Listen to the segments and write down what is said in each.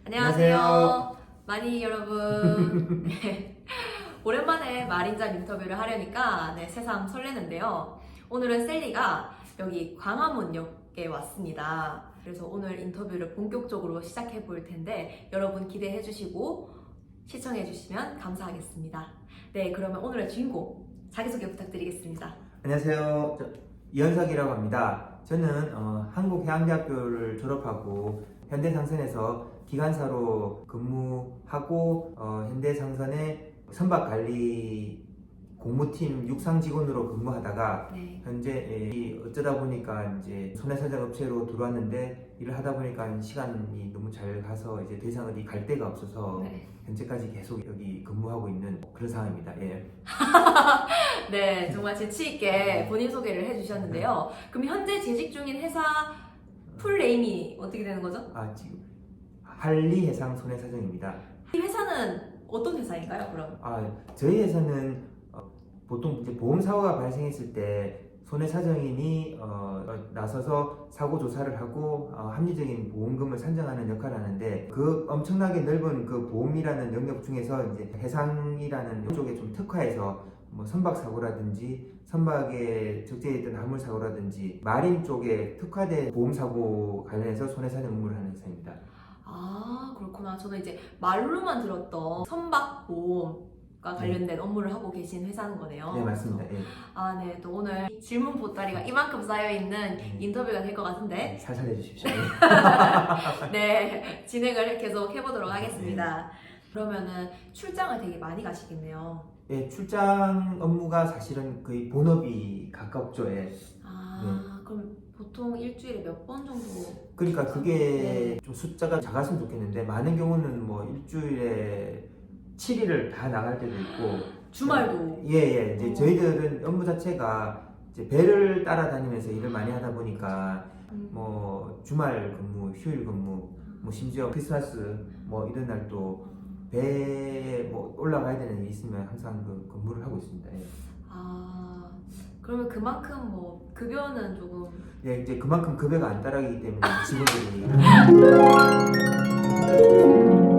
안녕하세요. 마니 여러분. 네. 오랜만에 마린잡 인터뷰를 하려니까 세상 설레는데요. 오늘은 셀리가 여기 광화문역에 왔습니다. 그래서 오늘 인터뷰를 본격적으로 시작해 볼 텐데 여러분 기대해 주시고 시청해 주시면 감사하겠습니다. 네, 그러면 오늘의 주인공 자기소개 부탁드리겠습니다. 안녕하세요. 이현석이라고 합니다. 저는 한국해양대학교를 졸업하고 현대상선에서 기관사로 근무하고 현대상선의 선박관리 공무팀 육상직원으로 근무하다가 현재 어쩌다 보니까 이제 손해사정업체로 들어왔는데 일을 하다 보니까 시간이 너무 잘 가서 이제 더 이상 어디 갈 데가 없어서 현재까지 계속 여기 근무하고 있는 그런 상황입니다. 예. 네, 정말 재치 있게 본인 소개를 해주셨는데요. 그럼 현재 재직 중인 회사 풀네임이 어떻게 되는 거죠? 지금 한리해상 손해사정입니다. 이 회사는 어떤 회사인가요, 그럼? 저희 회사는 보통 이제 보험 사고가 발생했을 때 손해사정인이 나서서 사고 조사를 하고 합리적인 보험금을 산정하는 역할을 하는데 그 엄청나게 넓은 그 보험이라는 영역 중에서 이제 해상이라는 쪽에 좀 특화해서 뭐 선박 사고라든지 선박에 적재했던 화물 사고라든지 마린 쪽에 특화된 보험 사고 관련해서 손해사정 업무를 하는 회사입니다. 그렇구나. 저는 이제 말로만 들었던 선박보험과 관련된 업무를 하고 계신 회사는 거네요. 네, 맞습니다. 예. 네, 또 오늘 질문 보따리가 이만큼 쌓여있는 인터뷰가 될 것 같은데 살살 해주십시오. 네, 진행을 계속 해보도록 하겠습니다. 그러면은 출장을 되게 많이 가시겠네요. 예, 출장 업무가 사실은 거의 본업이 가깝죠. 예. 그럼 보통 일주일에 몇 번 정도? 그러니까 그게 좀 숫자가 작았으면 좋겠는데 많은 경우는 뭐 일주일에 7일을 다 나갈 때도 있고 주말도? 예. 이제 저희들은 업무 자체가 이제 배를 따라다니면서 일을 많이 하다 보니까 뭐 주말 근무, 휴일 근무, 뭐 심지어 크리스마스 뭐 이런 날도 배에 뭐 올라가야 되는 일이 있으면 항상 그 근무를 하고 있습니다. 예. 그러면 그만큼 뭐 급여는 조금 이제 그만큼 급여가 안 따라가기 때문에 직원들이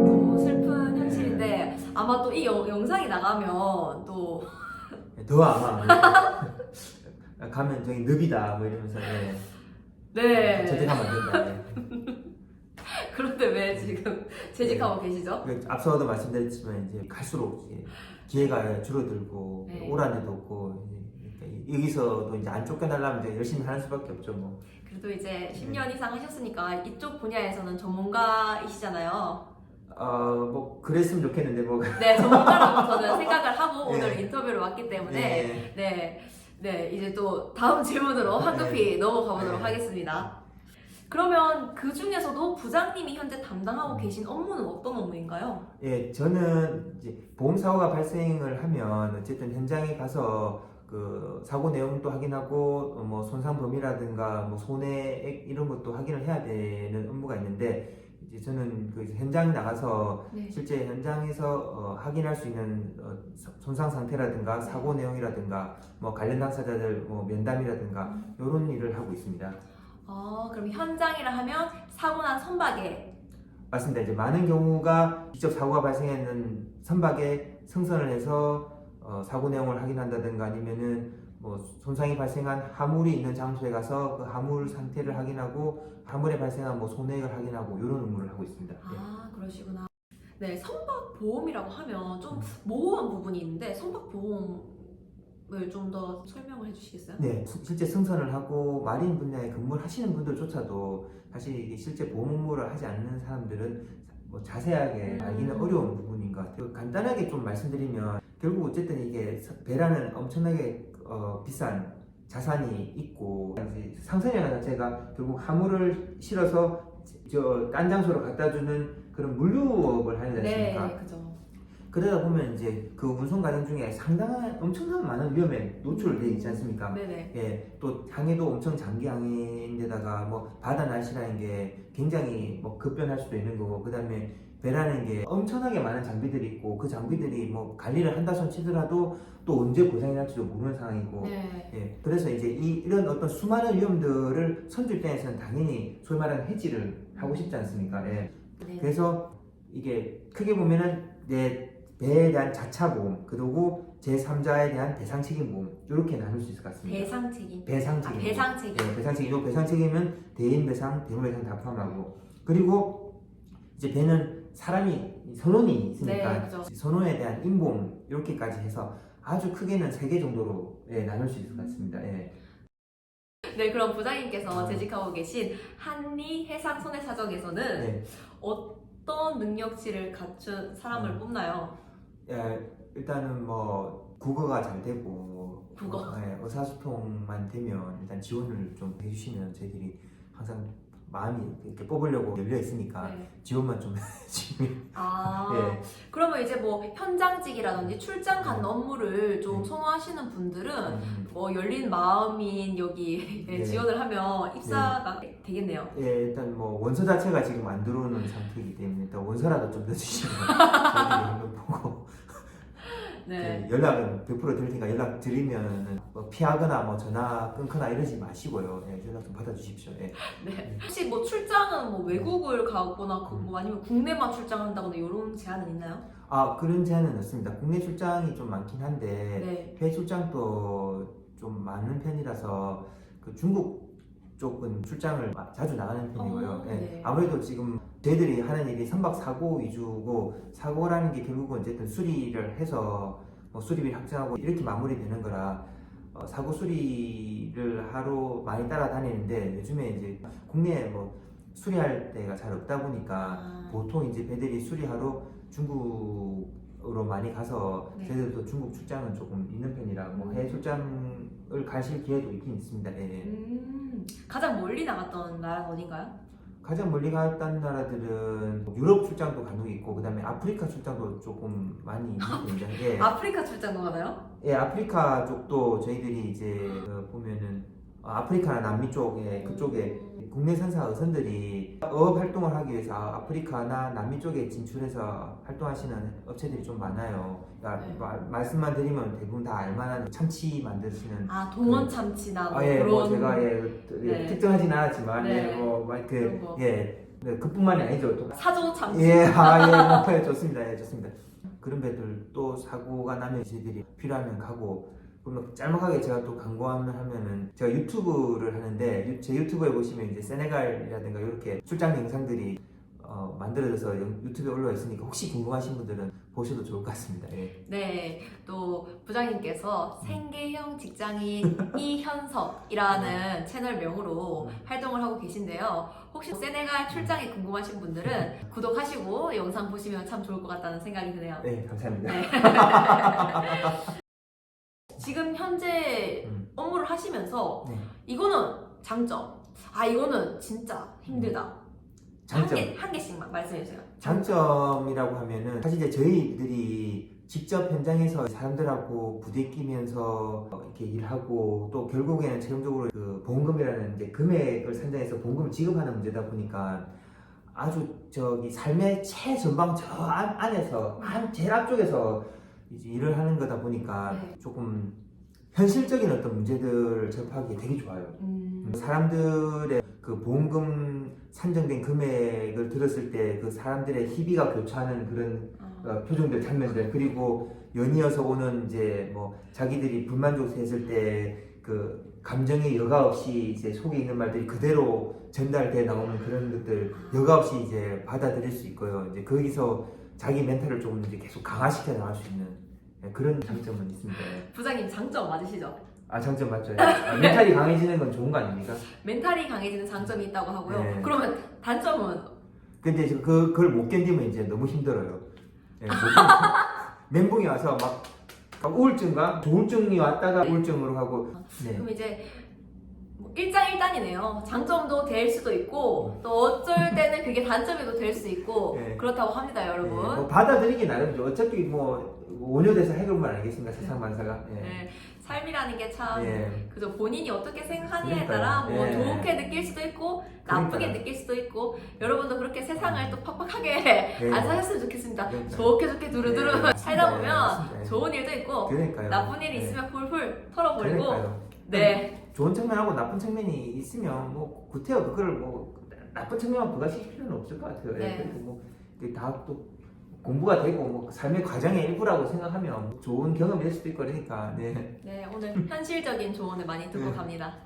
너무 슬픈 현실인데 아마 또 이 영상이 나가면 또 더 아마 가면 저기 늪이다 뭐 이러면서 절대 가면 안 된다. 그런데 왜 지금 재직하고 계시죠? 앞서도 말씀드렸지만 이제 갈수록 이제 기회가 줄어들고 오란 데도 없고 여기서도 이제 안 쫓겨나려면 이제 열심히 하는 수밖에 없죠. 뭐. 그래도 이제 10년 이상 하셨으니까 이쪽 분야에서는 전문가이시잖아요. 뭐 그랬으면 좋겠는데 뭐. 네, 전문가라고 저는 생각을 하고 오늘 인터뷰를 왔기 때문에 네, 이제 또 다음 질문으로 황급히 넘어가 보도록 하겠습니다. 그러면 그 중에서도 부장님이 현재 담당하고 계신 업무는 어떤 업무인가요? 예, 저는 이제 보험 사고가 발생을 하면 어쨌든 현장에 가서 그 사고 내용도 확인하고 뭐 손상 범위라든가 뭐 손해액 이런 것도 확인을 해야 되는 업무가 있는데 이제 저는 그 현장 나가서 실제 현장에서 확인할 수 있는 손상 상태라든가 사고 내용이라든가 뭐 관련 당사자들 뭐 면담이라든가 이런 일을 하고 있습니다. 그럼 현장이라 하면 사고 난 선박에 맞습니다. 이제 많은 경우가 직접 사고가 발생했는 선박에 승선을 해서 사고 내용을 확인한다든가 아니면은 뭐 손상이 발생한 화물이 있는 장소에 가서 그 화물 상태를 확인하고 화물에 발생한 뭐 손해액을 확인하고 이런 업무를 하고 있습니다. 그러시구나. 네, 선박 보험이라고 하면 좀 모호한 부분이 있는데 선박 보험을 좀 더 설명을 해주시겠어요? 네, 실제 승선을 하고 마린 분야에 근무를 하시는 분들조차도 사실 이게 실제 보험 업무를 하지 않는 사람들은 뭐 자세하게 알기는 어려운 부분인 것 같아요. 간단하게 좀 말씀드리면 결국 어쨌든 이게 배라는 엄청나게 비싼 자산이 있고 상선이라는 자체가 결국 화물을 실어서 딴 장소로 갖다 주는 그런 물류업을 하지 않습니까? 네, 그죠. 그러다 보면 이제 그 운송 과정 중에 상당한 엄청난 많은 위험에 노출되어 있지 않습니까? 네네. 예, 또 항해도 엄청 장기 항해인데다가 뭐 바다 날씨라는 게 굉장히 뭐 급변할 수도 있는 거고 그다음에 배라는 게 엄청나게 많은 장비들이 있고 그 장비들이 뭐 관리를 한다 손 치더라도 또 언제 고장이 날지도 모르는 상황이고 예, 그래서 이제 이런 어떤 수많은 위험들을 선주 입장에서는 당연히 소위 말하는 해지를 하고 싶지 않습니까? 예. 그래서 이게 크게 보면은 내 배에 대한 자차 보험 그리고 제3자에 대한 배상 책임 보험 이렇게 나눌 수 있을 것 같습니다. 배상 책임. 배상 책임. 배상 책임. 네, 배상 책임. 요 배상 책임은 대인 배상, 대물 배상 다 포함하고 그리고 이제 배는 사람이 선원이 있으니까 네, 그죠. 선원에 대한 인보험 이렇게까지 해서 아주 크게는 3개 정도로 나눌 수 있을 것 같습니다. 예. 네, 그럼 부장님께서 네. 재직하고 계신 한리 해상 손해사정에서는 네. 어떤 능력치를 갖춘 사람을 뽑나요? 일단은 뭐 국어가 잘 되고 국어. 의사소통만 되면 일단 지원을 좀 해주시면 저희들이 항상 마음이 이렇게 뽑으려고 열려 있으니까 네. 지원만 좀 해주시면 아, 예. 그러면 이제 뭐 현장직이라든지 출장 간 업무를 좀 네. 선호하시는 분들은 음, 뭐 열린 마음인 여기 네. 지원을 하면 입사가 되겠네요. 예, 일단 뭐 원서 자체가 지금 안 들어오는 상태이기 때문에 일단 원서라도 좀 넣어주시면 저희들이 한번 보고 네. 연락은 100% 드릴 테니까 연락 드리면 뭐 피하거나 뭐 전화 끊거나 이러지 마시고요. 연락 좀 받아주십시오. 예. 네. 혹시 뭐 출장은 뭐 외국을 가거나 뭐 아니면 국내만 출장한다거나 이런 제한은 있나요? 그런 제한은 없습니다. 국내 출장이 좀 많긴 한데 네. 해외 출장도 좀 많은 편이라서 그 중국 쪽은 출장을 자주 나가는 편이고요. 예. 네. 아무래도 지금 저희들이 하는 일이 선박 사고 위주고 사고라는 게 결국은 어쨌든 수리를 해서 뭐 수리비를 확정하고 이렇게 마무리되는 거라 사고 수리를 하러 많이 따라다니는데 요즘에 이제 국내에 뭐 수리할 데가 잘 없다 보니까 보통 이제 배들이 수리하러 중국으로 많이 가서 네. 저희들도 중국 출장은 조금 있는 편이라 뭐 해외 출장을 가실 기회도 있긴 있습니다. 예. 가장 멀리 나갔던 나라는 어딘가요? 가장 멀리 갔던 나라들은 유럽 출장도 간혹 있고 그 다음에 아프리카 출장도 조금 많이 있는 편입니다. 예. 아프리카 출장도 가나요? 예, 아프리카 쪽도 저희들이 이제 보면은 아프리카나 남미 쪽에 그쪽에 국내 선사 어선들이 어업 활동을 하기 위해서 아프리카나 남미 쪽에 진출해서 활동하시는 업체들이 좀 많아요. 그러니까 네. 말씀만 드리면 대부분 다 알만한 참치 만드시는 동원 참치나 뭐 예, 그런 뭐 제가 네. 특정하진 않았지만 네. 그 그런 거. 그뿐만이 아니죠. 또 사조 참치. 좋습니다. 좋습니다. 그런 배들 또 사고가 나면 저희들이 필요하면 가고 그러면 짤막하게 제가 또 광고하면은 제가 유튜브를 하는데 제 유튜브에 보시면 이제 세네갈이라든가 이렇게 출장 영상들이 만들어져서 유튜브에 올라와 있으니까 혹시 궁금하신 분들은 보셔도 좋을 것 같습니다. 예. 네, 또 부장님께서 생계형 직장인 이현석이라는 채널명으로 활동을 하고 계신데요. 혹시 세네갈 출장이 궁금하신 분들은 구독하시고 영상 보시면 참 좋을 것 같다는 생각이 드네요. 네, 감사합니다. 네. 지금 현재 업무를 하시면서 네. 이거는 장점, 이거는 진짜 힘들다. 장점. 한 개씩만 말씀해 주세요. 장점이라고 하면은 사실 이제 저희들이 직접 현장에서 사람들하고 부대끼면서 이렇게 일하고 또 결국에는 최종적으로 그 보험금이라는 이제 금액을 산정해서 보험금을 지급하는 문제다 보니까 아주 삶의 최전방 저 안에서 제일 앞쪽에서 이제 일을 하는 거다 보니까 네. 조금 현실적인 어떤 문제들을 접하기 되게 좋아요. 사람들의 그 보험금 산정된 금액을 들었을 때 그 사람들의 희비가 교차하는 그런 표정들, 장면들 그리고 연이어서 오는 이제 뭐 자기들이 불만족했을 때 그 감정의 여과 없이 이제 속에 있는 말들이 그대로 전달돼 나오는 그런 것들 여과 없이 이제 받아들일 수 있고요. 이제 거기서 자기 멘탈을 조금 이제 계속 강화시켜 나갈 수 있는 그런 장점은 있습니다. 부장님 장점 맞으시죠? 장점 맞죠? 멘탈이 강해지는 건 좋은 거 아닙니까? 멘탈이 강해지는 장점이 있다고 하고요. 네. 그러면 단점은? 근데 이제 그걸 못 견디면 이제 너무 힘들어요. 멘붕이 와서 막 우울증과 조울증이 왔다가 네. 우울증으로 하고. 네. 그럼 이제 뭐 일장일단이네요. 장점도 될 수도 있고 또 어쩔 때는 그게 단점이도 될 수 있고 네. 그렇다고 합니다, 여러분. 뭐 받아들이기 나름이죠. 어차피 뭐 원효대사 해결만 알겠습니까? 세상 만사가. 네. 삶이라는 게 참 예. 그저 본인이 어떻게 생각하느냐에 그러니까요. 따라 뭐 예. 좋게 느낄 수도 있고 나쁘게 그러니까요. 느낄 수도 있고 여러분도 그렇게 세상을 또 팍팍하게 네. 안 사셨으면 좋겠습니다. 그러니까요. 좋게 두루두루 네. 살다 네, 보면 맞습니다. 좋은 일도 있고 그러니까요. 나쁜 일이 네. 있으면 훌훌 털어버리고 그러니까요. 네. 좋은 측면하고 나쁜 측면이 있으면 뭐 구태여 그걸 뭐 나쁜 측면만 부각시킬 필요는 없을 것 같아요. 네. 그리고 뭐 다 또 공부가 되고 뭐 삶의 과정의 일부라고 생각하면 좋은 경험이 될 수도 있고 그러니까 네. 네, 오늘 현실적인 조언을 많이 듣고 네. 갑니다.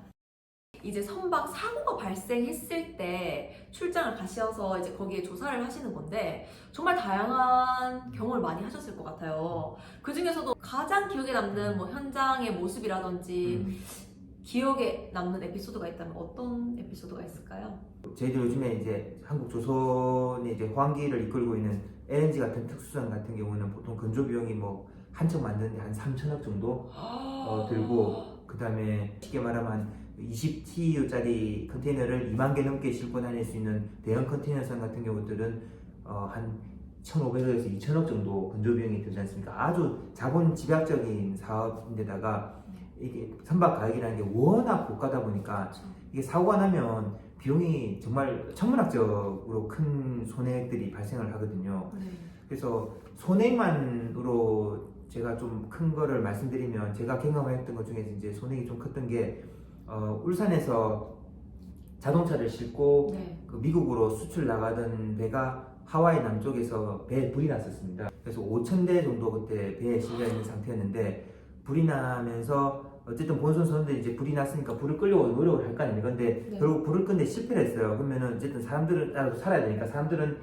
이제 선박 사고가 발생했을 때 출장을 가셔서 이제 거기에 조사를 하시는 건데 정말 다양한 경험을 많이 하셨을 것 같아요. 그 중에서도 가장 기억에 남는 뭐 현장의 모습이라든지 기억에 남는 에피소드가 있다면 어떤 에피소드가 있을까요? 저희들 요즘에 이제 한국 조선의 이제 호황기를 이끌고 있는 LNG 같은 특수선 같은 경우는 보통 건조 비용이 뭐 한 척 만드는데 한 3천억 정도 들고 그 다음에 쉽게 말하면 한 20TU짜리 컨테이너를 2만 개 넘게 싣고 다닐 수 있는 대형 컨테이너선 같은 경우들은 한 1,500억에서 2천억 정도 건조 비용이 들지 않습니까? 아주 자본 집약적인 사업인데다가 이게 선박 가격이라는 게 워낙 고가다 보니까 그렇죠. 이게 사고가 나면 비용이 정말 천문학적으로 큰 손해들이 발생을 하거든요. 네. 그래서 손해만으로 제가 좀 큰 거를 말씀드리면 제가 경험했던 것 중에서 이제 손해가 좀 컸던 게 울산에서 자동차를 싣고 네. 그 미국으로 수출 나가던 배가 하와이 남쪽에서 배에 불이 났었습니다. 그래서 5,000대 정도 그때 배에 실려 있는 상태였는데 불이 나면서 어쨌든 본선 선수들이 이제 불이 났으니까 불을 끄려고 노력을 할 거 아닙니까? 근데 네. 결국 불을 끄는데 실패를 했어요. 그러면은 어쨌든 사람들은 따로 살아야 되니까 사람들은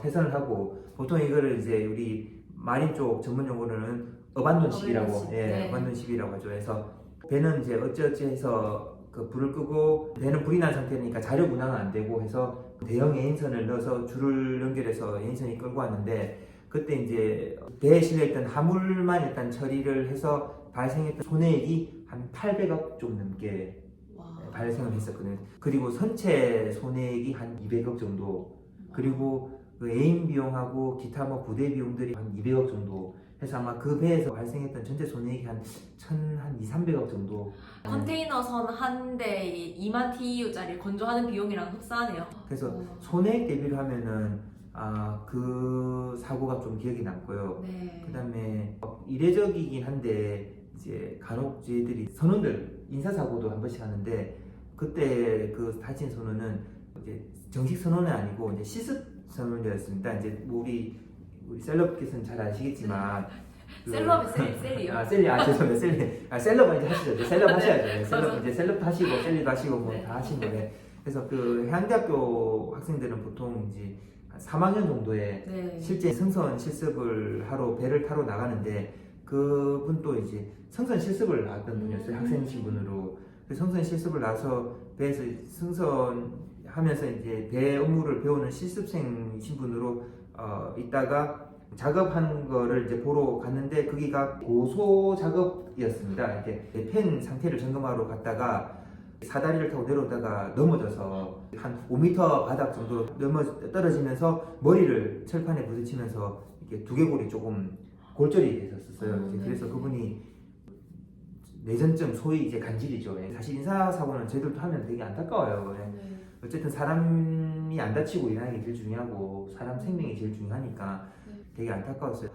퇴선을 하고 보통 이거를 이제 우리 마린 쪽 전문 용어로는 어반돈십이라고 어반돈십. 예, 네. 어반돈십이라고 하죠. 그래서 배는 이제 어찌어찌 해서 그 불을 끄고 배는 불이 난 상태니까 자력 운항은 안 되고 해서 대형 에인선을 넣어서 줄을 연결해서 에인선이 끌고 왔는데 그때 이제 배에 실려있던 화물만 일단 처리를 해서 발생했던 손해액이 한 800억 좀 넘게 와. 발생을 했었거든요. 그리고 선체 손해액이 한 200억 정도 그리고 그 에임 비용하고 기타 뭐 부대 비용들이 한 200억 정도 해서 아마 그 배에서 발생했던 전체 손해액이 한 2,300억 정도. 컨테이너선 한 대에 2만 TEU짜리 건조하는 비용이랑 흡사하네요. 그래서 와. 손해액 대비를 하면은 그 사고가 좀 기억이 남고요. 네. 그다음에 이례적이긴 한데 이제 간혹 저희들이 선원들 인사사고도 한 번씩 하는데 그때 그 다친 선원은 이제 정식 선원은 아니고 이제 실습 선원이었습니다. 이제 뭐 우리 셀럽께서는 잘 아시겠지만 셀럽이 셀리요? 셀리 죄송합니다 셀리 셀럽은 이제 하시죠. 이제 셀럽 하셔야죠. 네, 셀럽 맞아. 이제 셀럽도 하시고 셀리도 하시고 뭐 네. 다 하신 거네. 그래서 그 해양대학교 학생들은 보통 이제 한 3학년 정도에 네. 실제 승선 실습을 하러 배를 타러 나가는데 그분도 이제 승선 실습을 나왔던 분이었어요. 학생 신분으로. 그 승선 실습을 나서 배에서 승선하면서 이제 배 업무를 배우는 실습생 신분으로 있다가 작업하는 거를 이제 보러 갔는데 거기가 고소 작업이었습니다. 이렇게 팬 상태를 점검하러 갔다가 사다리를 타고 내려오다가 넘어져서 한 5m 바닥 정도로 떨어지면서 머리를 철판에 부딪히면서 이렇게 두개골이 조금 골절이 됐었어요. 이제 그래서 네. 그분이 뇌전증 소위 이제 간질이죠. 사실 인사사고는 저희들도 하면 되게 안타까워요. 네. 어쨌든 사람이 안 다치고 일하는 게 제일 중요하고 사람 생명이 제일 중요하니까 되게 안타까웠어요.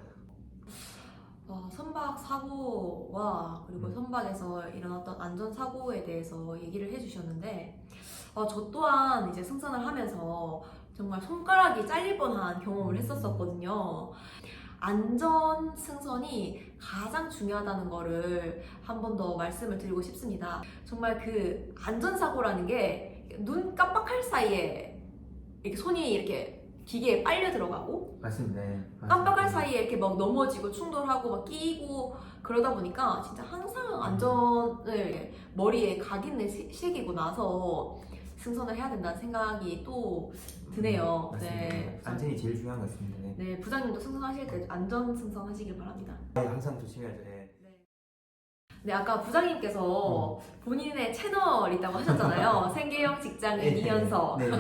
선박 사고와 그리고 음. 선박에서 일어났던 안전 사고에 대해서 얘기를 해주셨는데 저 또한 이제 승선을 하면서 정말 손가락이 잘릴 뻔한 경험을 했었거든요. 안전 승선이 가장 중요하다는 거를 한 번 더 말씀을 드리고 싶습니다. 정말 그 안전 사고라는 게 눈 깜빡할 사이에 이렇게 손이 이렇게 기계에 빨려 들어가고 맞습니다. 네, 깜빡할 맞습니다. 사이에 이렇게 막 넘어지고 충돌하고 막 끼고 그러다 보니까 진짜 항상 안전을 머리에 각인을 새기고 나서 승선을 해야 된다는 생각이 또 드네요. 맞습니다. 네. 안전이 제일 중요한 것 같습니다. 네. 네, 부장님도 승선하실 때 안전 승선하시길 바랍니다. 항상 조심해야죠. 네. 네, 아까 부장님께서 본인의 채널이 있다고 하셨잖아요. 생계형 직장인 네, 이현서. 네, 네.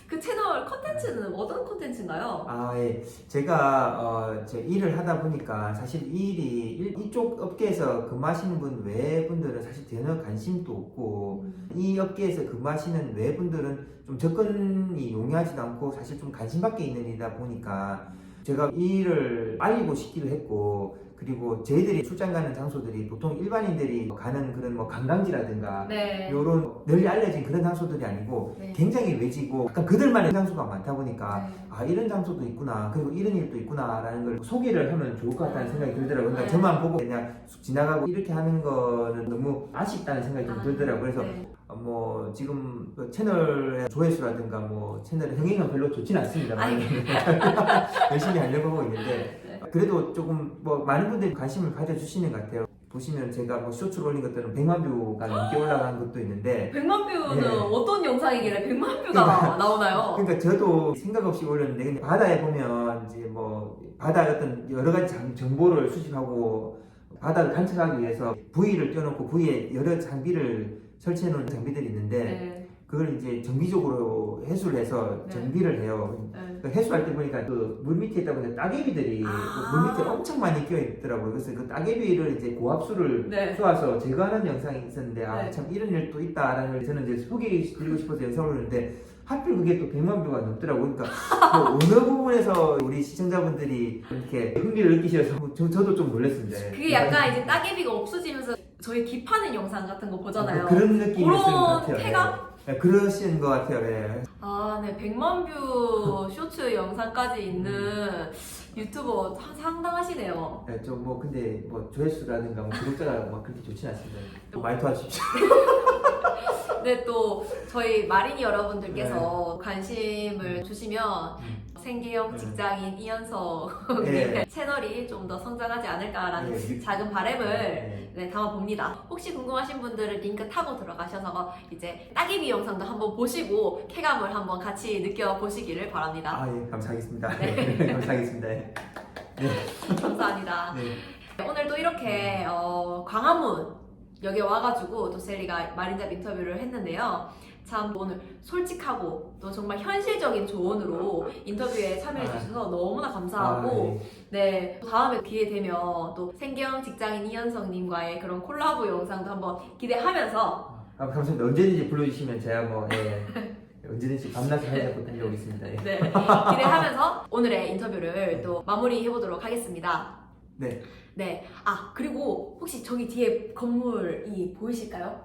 그 채널 컨텐츠는 어떤 컨텐츠인가요? 예. 제가 제 일을 하다 보니까 사실 이 일이 이쪽 업계에서 근무하시는 분 외 분들은 사실 전혀 관심도 없고 이 업계에서 근무하시는 외 분들은 좀 접근이 용이하지도 않고 사실 좀 관심 밖에 있는 일이다 보니까 제가 이 일을 알리고 싶기도 했고 그리고 저희들이 출장 가는 장소들이 보통 일반인들이 가는 그런 뭐 관광지라든가 네. 요런 널리 알려진 그런 장소들이 아니고 네. 굉장히 외지고 약간 그들만의 장소가 많다 보니까 네. 아 이런 장소도 있구나 그리고 이런 일도 있구나라는 걸 소개를 하면 좋을 것 같다는 생각이 들더라고요. 그러니까 네. 저만 보고 그냥 쑥 지나가고 이렇게 하는 거는 너무 아쉽다는 생각이 좀 들더라고요. 그래서 네. 뭐 지금 그 채널의 조회수라든가 뭐 채널의 흥행은 별로 좋지는 않습니다만 열심히 하려고 하고 있는데 네. 그래도 조금 뭐 많은 분들이 관심을 가져주시는 것 같아요. 보시면 제가 뭐 쇼츠를 올린 것들은 100만 뷰가 넘게 올라간 것도 있는데 100만 뷰는 네. 어떤 영상이길래 100만 뷰가 나오나요? 그러니까 저도 생각 없이 올렸는데 근데 바다에 보면 이제 뭐 바다의 어떤 여러 가지 정보를 수집하고 바다를 관찰하기 위해서 부위를 띄워놓고 부위에 여러 장비를 설치해 놓은 장비들이 있는데 네. 그걸 이제 정기적으로 해수를 해서 네. 정비를 해요. 네. 그 해수할 때 보니까 그 물 밑에 있다 보니까 따개비들이 아. 물 밑에 엄청 많이 끼어 있더라고요. 그래서 그 따개비를 이제 고압수를 네. 쏘아서 제거하는 영상이 있었는데 아 네. 참 이런 일도 있다라는 걸 저는 이제 소개해드리고 싶어서 영상을 올렸는데 하필 그게 또 100만 뷰가 넘더라고요. 그러니까 뭐 어느 부분에서 우리 시청자분들이 이렇게 흥미를 느끼셔서 저도 좀 놀랐습니다. 예. 그게 약간 이제 따개비가 없어지면서 저희 기파는 영상 같은 거 보잖아요. 그런 느낌이 있는 것 그런 같아요. 쾌감? 예, 그러신 것 같아요. 예. 아, 네. 100만 뷰 쇼츠 영상까지 있는 유튜버 상당하시네요. 예, 좀 뭐 근데 뭐 조회수라든가 뭐 구독자가 막 그렇게 좋진 않습니다. 좀 많이 도와주십시오. 근데 또 저희 마린이 여러분들께서 관심을 주시면 생계형 네. 직장인 이현석 네. 채널이 좀 더 성장하지 않을까라는 예, 작은 바람을 예. 네, 담아봅니다. 혹시 궁금하신 분들은 링크 타고 들어가셔서 이제 따개비 영상도 한번 보시고 쾌감을 한번 같이 느껴보시기를 바랍니다. 아, 예, 감사하겠습니다. 네. 네. 감사하겠습니다. 예. 감사합니다. 네. 오늘 또 이렇게 광화문 여기 와가지고 또 셀리가 마린잡 인터뷰를 했는데요. 참 오늘 솔직하고 또 정말 현실적인 조언으로 인터뷰에 참여해 주셔서 너무나 감사하고 네 다음에 기회 되면 또 생계형 직장인 이현성님과의 그런 콜라보 영상도 한번 기대하면서 아, 감사합니다. 언제든지 불러주시면 제가 뭐 예, 언제든지 밤낮을 하지 않고 달려오겠습니다. 예. 네 기대하면서 오늘의 인터뷰를 또 마무리해 보도록 하겠습니다. 네. 네. 아, 그리고 혹시 저기 뒤에 건물이 보이실까요?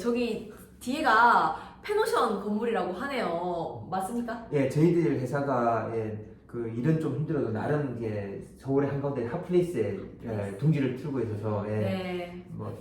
저기 뒤에가 페노션 건물이라고 하네요. 맞습니까? 예, 저희들 회사가 예, 그 일은 좀 힘들어도 나름 게 서울의 한가운데 핫플레이스에 예, 둥지를 틀고 있어서 예, 네. 뭐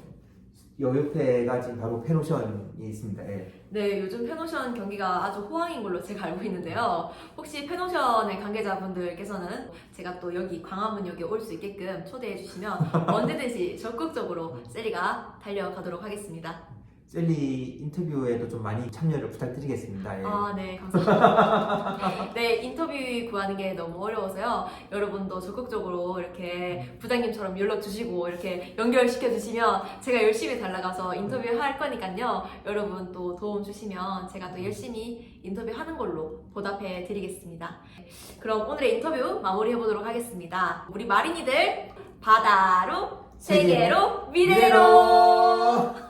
옆에가 지금 바로 페노션이 있습니다. 예. 네, 요즘 페노션 경기가 아주 호황인 걸로 제가 알고 있는데요. 혹시 페노션의 관계자분들께서는 제가 또 여기 광화문역에 올 수 있게끔 초대해 주시면 언제든지 적극적으로 셀리가 달려가도록 하겠습니다. 셀리 인터뷰에도 좀 많이 참여를 부탁드리겠습니다. 예. 아, 네, 감사합니다. 네, 인터뷰 구하는 게 너무 어려워서요. 여러분도 적극적으로 이렇게 부장님처럼 연락 주시고 이렇게 연결시켜 주시면 제가 열심히 달라가서 인터뷰 할 거니까요. 여러분 또 도움 주시면 제가 또 열심히 인터뷰하는 걸로 보답해 드리겠습니다. 그럼 오늘의 인터뷰 마무리해 보도록 하겠습니다. 우리 마린이들 바다로 세계로 미래로.